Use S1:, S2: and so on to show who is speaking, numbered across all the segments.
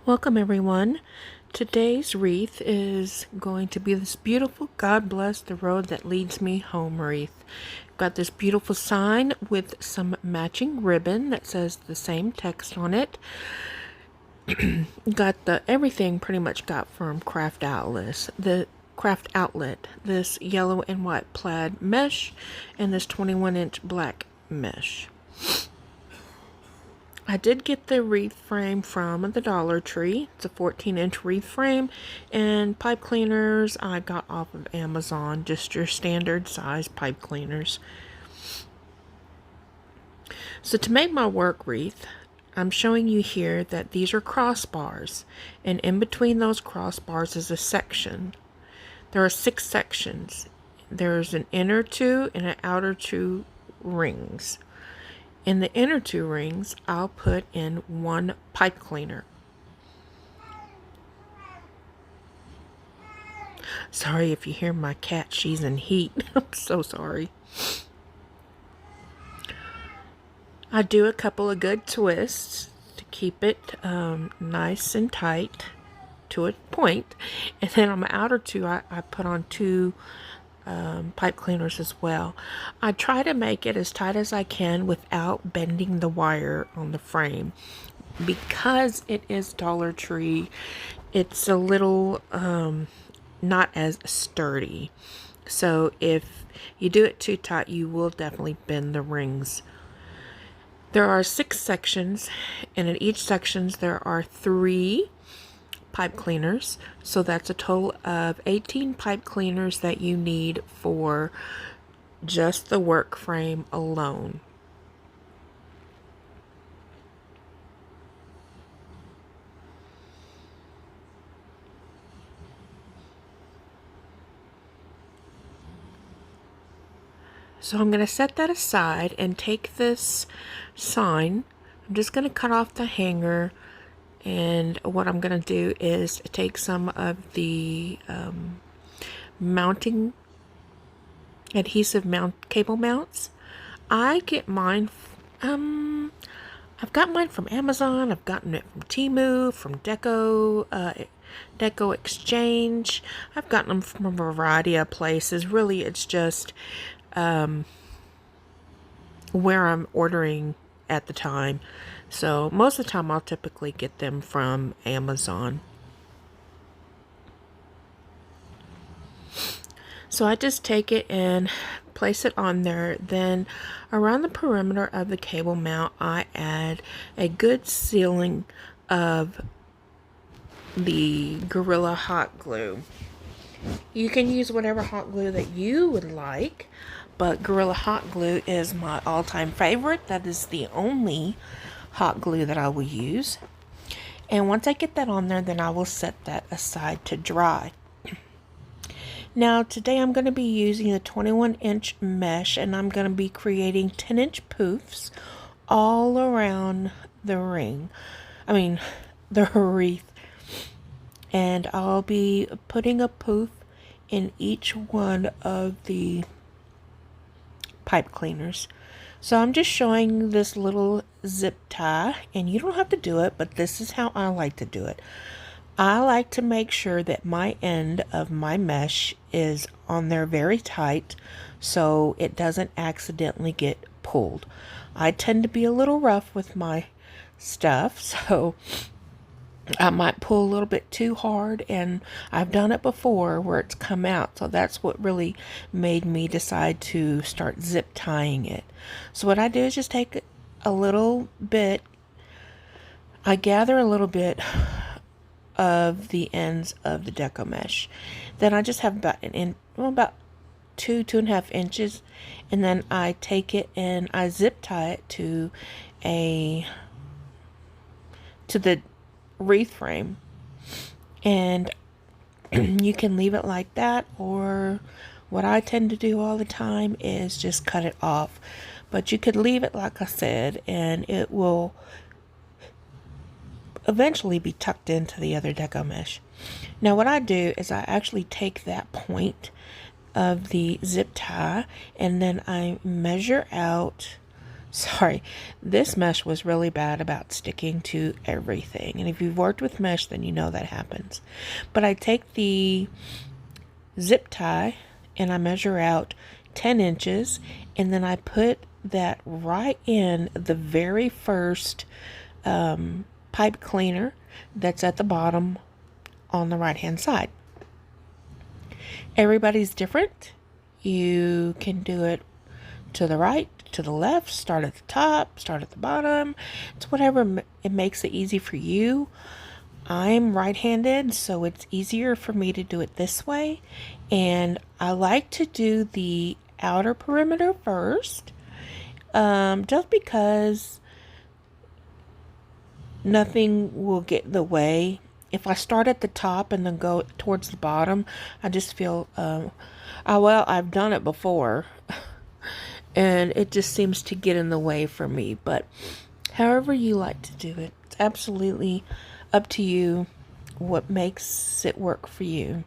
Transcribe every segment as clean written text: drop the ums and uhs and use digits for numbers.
S1: Welcome everyone. Today's wreath is going to be this beautiful God Bless the Road That Leads Me Home wreath. Got this beautiful sign with some matching ribbon that says the same text on it. Got everything pretty much got from Craft Outlet. This yellow and white plaid mesh and this 21-inch black mesh. I did get the wreath frame from the Dollar Tree. It's a 14-inch wreath frame, and pipe cleaners I got off of Amazon, just your standard size pipe cleaners. So to make my work wreath, I'm showing you here that these are crossbars, and in between those crossbars is a section. There are 6 sections. There's an inner 2 and an outer 2 rings. In the inner 2 rings, I'll put in 1 pipe cleaner. Sorry if you hear my cat, she's in heat. I'm so sorry. I do a couple of good twists to keep it nice and tight to a point. And then on my outer 2, I put on 2 pipe cleaners as well. I try to make it as tight as I can without bending the wire on the frame. Because it is Dollar Tree, it's a little not as sturdy. So if you do it too tight, you will definitely bend the rings. There are 6 sections, and in each section there are 3 pipe cleaners, so that's a total of 18 pipe cleaners that you need for just the work frame alone. So I'm going to set that aside and take this sign. I'm just going to cut off the hanger. And what I'm going to do is take some of the mounting adhesive cable mounts. I get mine, I've got mine from Amazon, I've gotten it from Temu, from Deco Exchange. I've gotten them from a variety of places. Really, it's just where I'm ordering at the time. So most of the time I'll typically get them from Amazon. So I just take it and place it on there. Then around the perimeter of the cable mount, I add a good sealing of the Gorilla hot glue. You can use whatever hot glue that you would like, but Gorilla hot glue is my all-time favorite. That is the only hot glue that I will use. And once I get that on there, then I will set that aside to dry. Now today I'm going to be using the 21-inch mesh, and I'm going to be creating 10-inch poofs all around the the wreath. And I'll be putting a poof in each one of the pipe cleaners. So I'm just showing this little zip tie, and you don't have to do it, but this is how I like to do it. I like to make sure that my end of my mesh is on there very tight so it doesn't accidentally get pulled. I tend to be a little rough with my stuff, so I might pull a little bit too hard, and I've done it before where it's come out. So that's what really made me decide to start zip tying it. So what I do is just take a little bit, I gather a little bit of the ends of the Deco Mesh. Then I just have about about 2.5 inches, and then I take it and I zip tie it to the wreath frame, and you can leave it like that, or what I tend to do all the time is just cut it off. But you could leave it like I said, and it will eventually be tucked into the other Deco Mesh. Now what I do is I actually take that point of the zip tie, and then I measure out Sorry, this mesh was really bad about sticking to everything. And if you've worked with mesh, then you know that happens. But I take the zip tie and I measure out 10 inches, and then I put that right in the very first pipe cleaner that's at the bottom on the right hand side. Everybody's different. You can do it to the right, to the left, start at the top, start at the bottom. It's whatever it makes it easy for you. I'm right-handed, so it's easier for me to do it this way. And I like to do the outer perimeter first, just because nothing will get in the way. If I start at the top and then go towards the bottom, I just feel, well, I've done it before. And it just seems to get in the way for me. But however you like to do it, it's absolutely up to you what makes it work for you.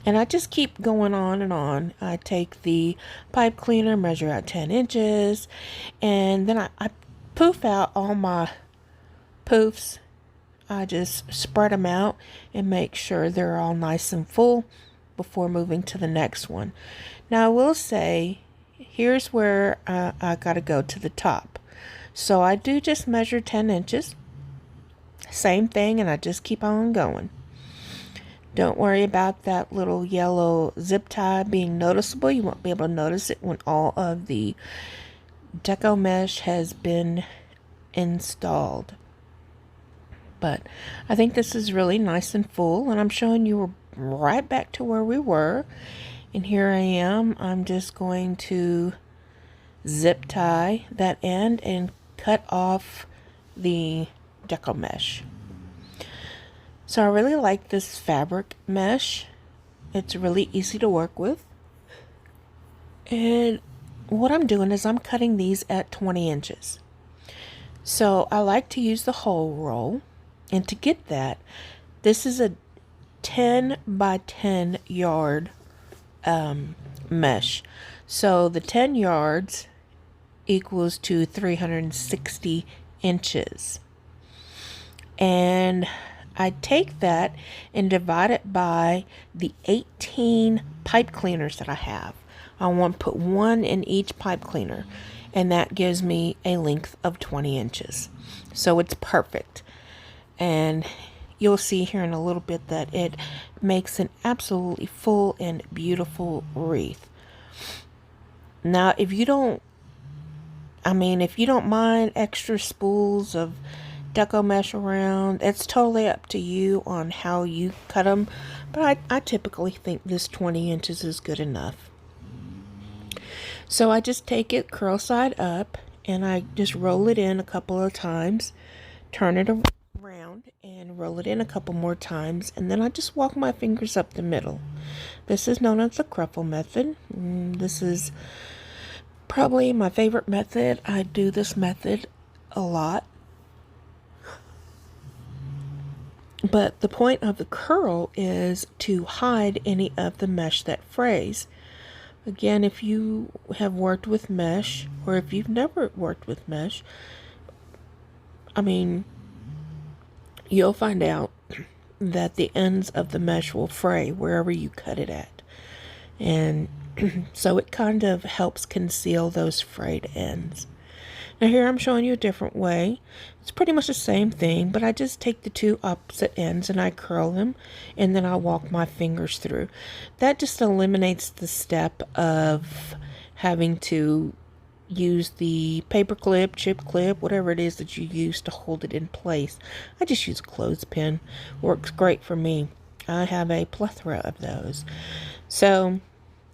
S1: And I just keep going on and on. I take the pipe cleaner, measure out 10 inches, and then I poof out all my poofs. I just spread them out and make sure they're all nice and full before moving to the next one. Now I will say, here's where I gotta go to the top. So I do just measure 10 inches. Same thing, and I just keep on going. Don't worry about that little yellow zip tie being noticeable. You won't be able to notice it when all of the Deco Mesh has been installed. But I think this is really nice and full, and I'm showing you right back to where we were. And here I am. I'm just going to zip tie that end and cut off the Deco Mesh. So I really like this fabric mesh. It's really easy to work with. And what I'm doing is I'm cutting these at 20 inches. So I like to use the whole roll. And to get that, this is a 10 by 10 yard mesh. So the 10 yards equals to 360 inches. And I take that and divide it by the 18 pipe cleaners that I have. I want to put one in each pipe cleaner, and that gives me a length of 20 inches. So it's perfect. And you'll see here in a little bit that it makes an absolutely full and beautiful wreath. Now, if you don't mind extra spools of Deco Mesh around, it's totally up to you on how you cut them. But I typically think this 20 inches is good enough. So I just take it curl side up, and I just roll it in a couple of times, turn it around and roll it in a couple more times, and then I just walk my fingers up the middle. This is known as the cruffle method. This is probably my favorite method. I do this method a lot. But the point of the curl is to hide any of the mesh that frays. Again, if you have worked with mesh, or if you've never worked with mesh, you'll find out that the ends of the mesh will fray wherever you cut it at. And so it kind of helps conceal those frayed ends. Now here I'm showing you a different way. It's pretty much the same thing, but I just take the two opposite ends and I curl them, and then I walk my fingers through. That just eliminates the step of having to use the paper clip, chip clip, whatever it is that you use to hold it in place. I just use a clothespin. Works great for me. I have a plethora of those. So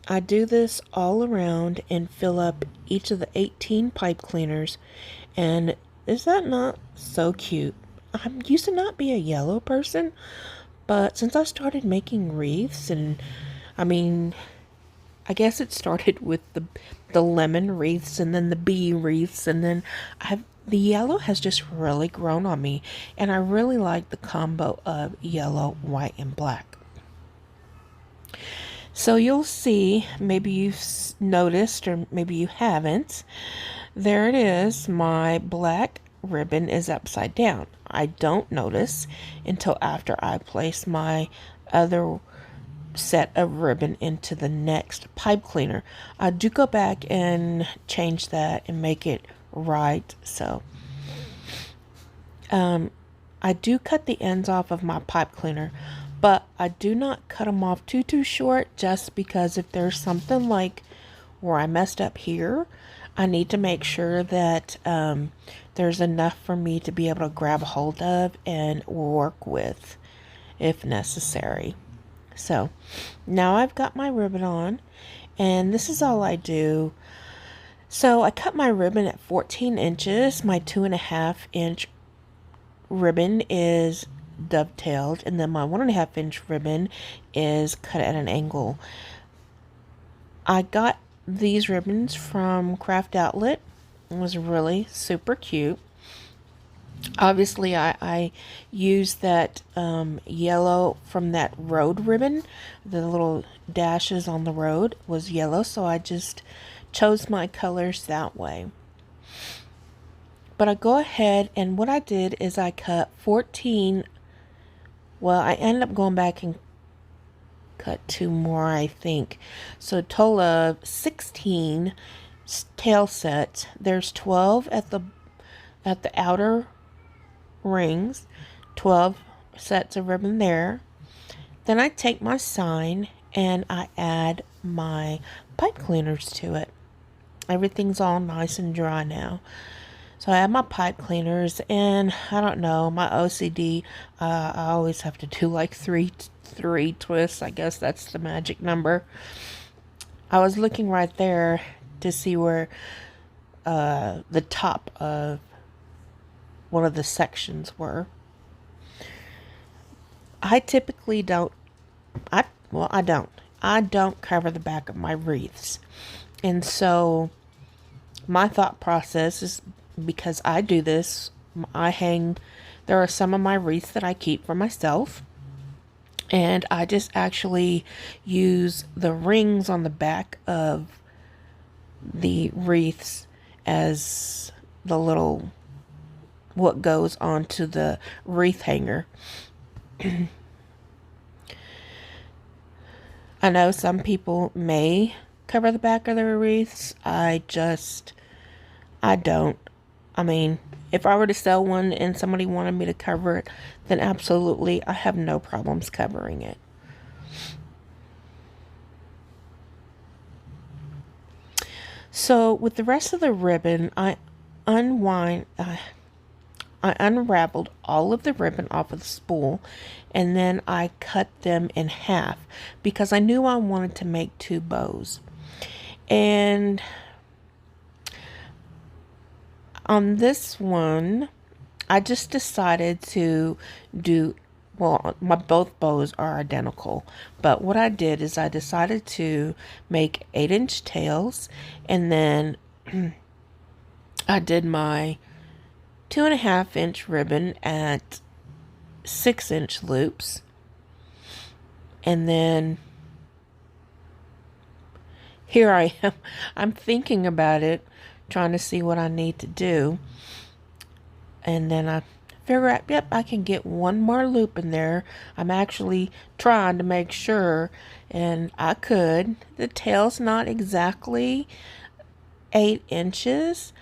S1: I do this all around and fill up each of the 18 pipe cleaners. And is that not so cute? I used to not be a yellow person, but since I started making wreaths, and I guess it started with the lemon wreaths and then the bee wreaths, and then the yellow has just really grown on me, and I really like the combo of yellow, white, and black. So you'll see, maybe you've noticed or maybe you haven't, there it is. My black ribbon is upside down. I don't notice until after I place my other set of ribbon into the next pipe cleaner. I do go back and change that and make it right. So I do cut the ends off of my pipe cleaner, but I do not cut them off too short, just because if there's something like where I messed up here, I need to make sure that there's enough for me to be able to grab a hold of and work with if necessary. So now I've got my ribbon on, and this is all I do. So I cut my ribbon at 14 inches. My 2.5-inch ribbon is dovetailed, and then my 1.5-inch ribbon is cut at an angle. I got these ribbons from Craft Outlet. It was really super cute. Obviously, I used that yellow from that road ribbon. The little dashes on the road was yellow, so I just chose my colors that way. But I go ahead, and what I did is I cut 14. Well, I ended up going back and cut 2 more, I think. So a total of 16 tail sets. There's 12 at the outer rings, 12 sets of ribbon there. Then I take my sign and I add my pipe cleaners to it. Everything's all nice and dry now. So I have my pipe cleaners, and I don't know, my OCD, I always have to do like three twists. I guess that's the magic number. I was looking right there to see where the top of one of the sections were. I typically don't, I don't cover the back of my wreaths. And so my thought process is, because I do this, there are some of my wreaths that I keep for myself, and I just actually use the rings on the back of the wreaths as the little, what goes onto the wreath hanger. I know some people may cover the back of their wreaths. I don't. I mean, if I were to sell one and somebody wanted me to cover it, then absolutely, I have no problems covering it. So with the rest of the ribbon, I unraveled all of the ribbon off of the spool, and then I cut them in half because I knew I wanted to make 2 bows. And on this one, I just decided to do, well, both bows are identical, but what I did is I decided to make 8-inch tails, and then I did my 2.5-inch ribbon at 6-inch loops, and then here I am. I'm thinking about it, trying to see what I need to do, and then I figure out, yep, I can get 1 more loop in there. I'm actually trying to make sure, and I could. The tail's not exactly 8 inches,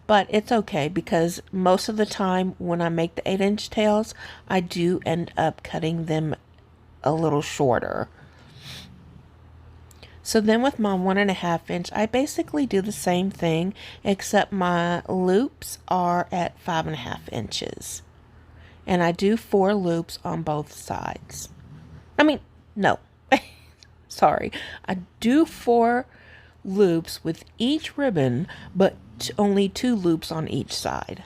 S1: but it's okay, because most of the time when I make the 8-inch tails, I do end up cutting them a little shorter. So then with my 1.5-inch, I basically do the same thing, except my loops are at 5.5 inches. And I do 4 loops on both sides. I mean, no, sorry. I do 4 loops with each ribbon, but only 2 loops on each side.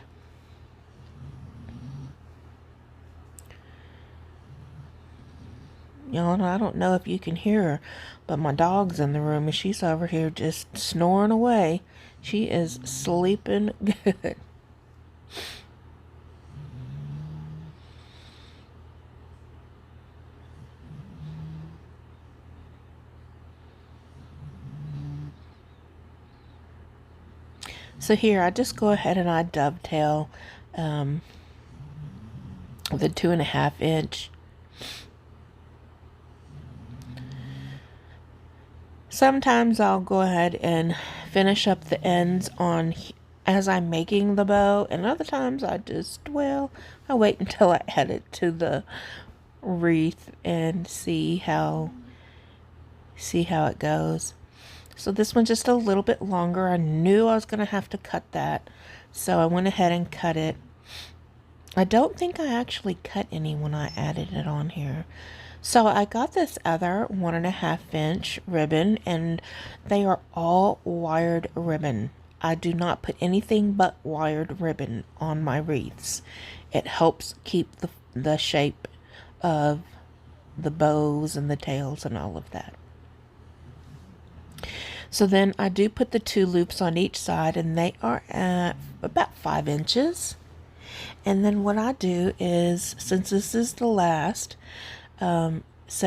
S1: Y'all, I don't know if you can hear her, but my dog's in the room and she's over here just snoring away. She is sleeping good. So here I just go ahead and I dovetail the 2.5 inch. Sometimes I'll go ahead and finish up the ends on as I'm making the bow, and other times I just, well, I wait until I add it to the wreath and see how it goes. So this one's just a little bit longer. I knew I was going to have to cut that, so I went ahead and cut it. I don't think I actually cut any when I added it on here. So I got this other 1.5 inch ribbon, and they are all wired ribbon. I do not put anything but wired ribbon on my wreaths. It helps keep the shape of the bows and the tails and all of that. So then I do put the 2 loops on each side, and they are at about 5 inches. And then what I do is, since this is the last this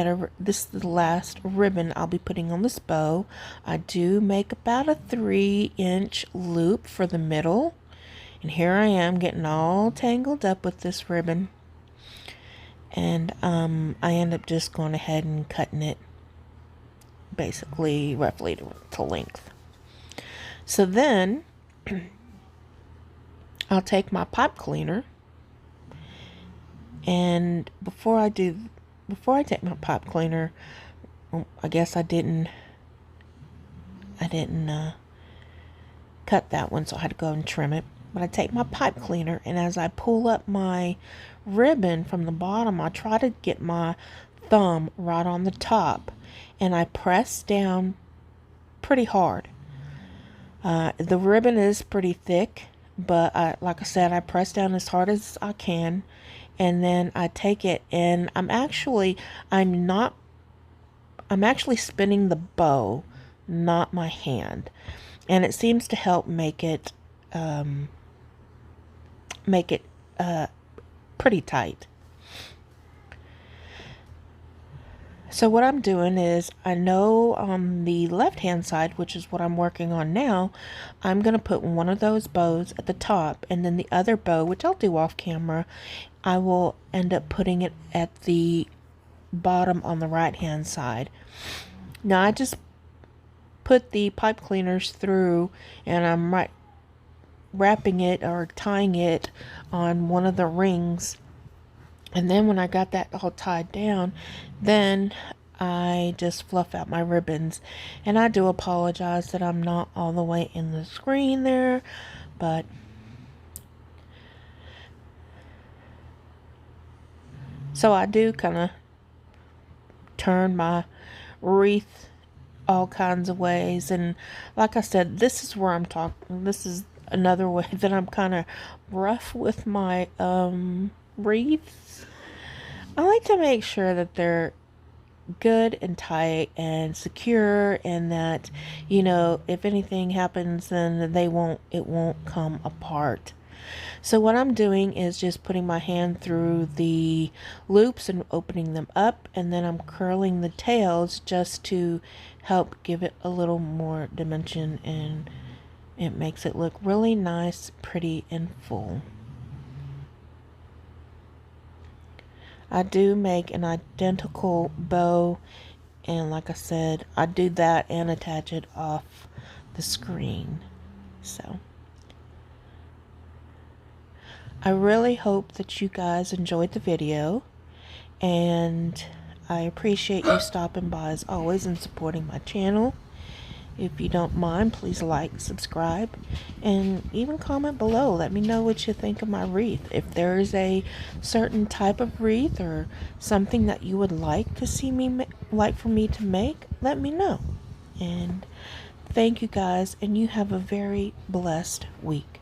S1: is the last ribbon I'll be putting on this bow, I do make about a 3-inch loop for the middle. And here I am getting all tangled up with this ribbon. And I end up just going ahead and cutting it basically roughly to length. So then I'll take my pipe cleaner, and before I take my pipe cleaner, I guess I didn't cut that one, so I had to go and trim it. But I take my pipe cleaner, and as I pull up my ribbon from the bottom, I try to get my thumb right on the top, and I press down pretty hard. The ribbon is pretty thick, but like I said, I press down as hard as I can, and then I take it, and I'm actually spinning the bow, not my hand, and it seems to help make it pretty tight. So what I'm doing is, I know on the left hand side, which is what I'm working on now, I'm going to put one of those bows at the top, and then the other bow, which I'll do off camera, I will end up putting it at the bottom on the right hand side. Now I just put the pipe cleaners through, and I'm wrapping it or tying it on one of the rings. And then when I got that all tied down, then I just fluff out my ribbons. And I do apologize that I'm not all the way in the screen there, but so I do kind of turn my wreath all kinds of ways. And like I said, this is where I'm talking. This is another way that I'm kind of rough with my wreaths. I like to make sure that they're good and tight and secure, and that, you know, if anything happens, then it won't come apart. So what I'm doing is just putting my hand through the loops and opening them up, and then I'm curling the tails just to help give it a little more dimension, and it makes it look really nice, pretty, and full. I do make an identical bow, and like I said, I do that and attach it off the screen. So I really hope that you guys enjoyed the video, and I appreciate you stopping by as always and supporting my channel. If you don't mind, please like, subscribe, and even comment below. Let me know what you think of my wreath. If there is a certain type of wreath or something that you would like to see me for me to make, let me know. And thank you guys, and you have a very blessed week.